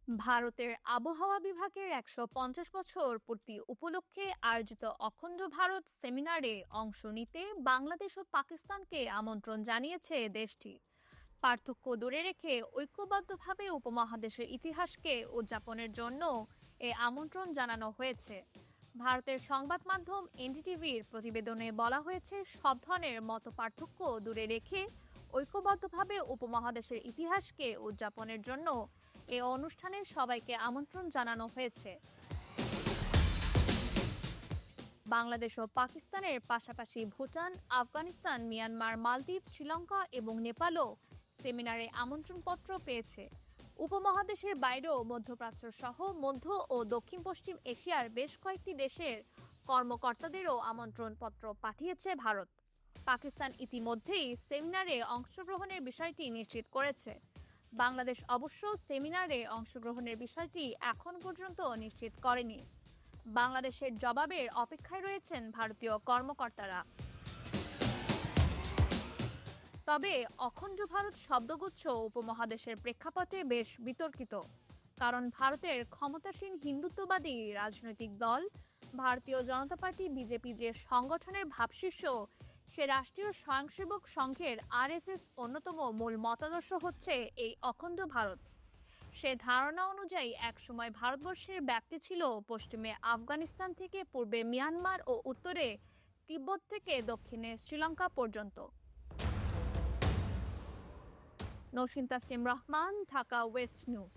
ভারতের আবহাওয়া বিভাগের ১৫০ বছর পূর্তি উপলক্ষে আয়োজিত অখণ্ড ভারত সেমিনারে অংশ নিতে বাংলাদেশ ও পাকিস্তানকে আমন্ত্রণ জানিয়েছে দেশটি। পার্থক্য দূরে রেখে ঐক্যবদ্ধভাবে উপমহাদেশের ইতিহাসকে উদযাপনের জন্য এ আমন্ত্রণ জানানো হয়েছে। ভারতের সংবাদ মাধ্যম এনডিটিভির প্রতিবেদনে বলা হয়েছে, সব ধরনের মত পার্থক্য দূরে রেখে ঐক্যবদ্ধভাবে উপমহাদেশের ইতিহাসকে উদযাপনের জন্য এ অনুষ্ঠানে সবাইকে আমন্ত্রণ জানানো হয়েছে। বাংলাদেশ ও পাকিস্তানের পাশাপাশি ভুটান, আফগানিস্তান, মিয়ানমার, মালদ্বীপ, শ্রীলঙ্কা এবং নেপালও সেমিনারে আমন্ত্রণপত্র পেয়েছে। উপমহাদেশের বাইরেও মধ্যপ্রাচ্য সহ মধ্য ও দক্ষিণ পশ্চিম এশিয়ার বেশ কয়েকটি দেশের কর্মকর্তাদেরও আমন্ত্রণপত্র পাঠিয়েছে ভারত। পাকিস্তান ইতিমধ্যেই সেমিনারে অংশগ্রহণের বিষয়টি নিশ্চিত করেছে। বাংলাদেশ অবশ্য সেমিনারে অংশগ্রহণের বিষয়টি এখন পর্যন্ত নিশ্চিত করেনি। বাংলাদেশের জবাবের অপেক্ষায় রয়েছেন ভারতীয় কর্মকর্তারা। তবে অখণ্ড ভারত শব্দগুচ্ছ উপমহাদেশের প্রেক্ষাপটে বেশ বিতর্কিত। কারণ ভারতের ক্ষমতাসীন হিন্দুত্ববাদী রাজনৈতিক দল ভারতীয় জনতা পার্টি বিজেপি যে সংগঠনের ভাবশিষ্য, সে রাষ্ট্রীয় স্বয়ংসেবক সংঘের আরএসএস অন্যতম মূল মতাদর্শ হচ্ছে এই অখণ্ড ভারত। সে ধারণা অনুযায়ী একসময় ভারতবর্ষের ব্যাপ্তি ছিল পশ্চিমে আফগানিস্তান থেকে পূর্বে মিয়ানমার ও উত্তরে তিব্বত থেকে দক্ষিণে শ্রীলঙ্কা পর্যন্ত। Nowshin Tasnim Rahman, Dhaka West news.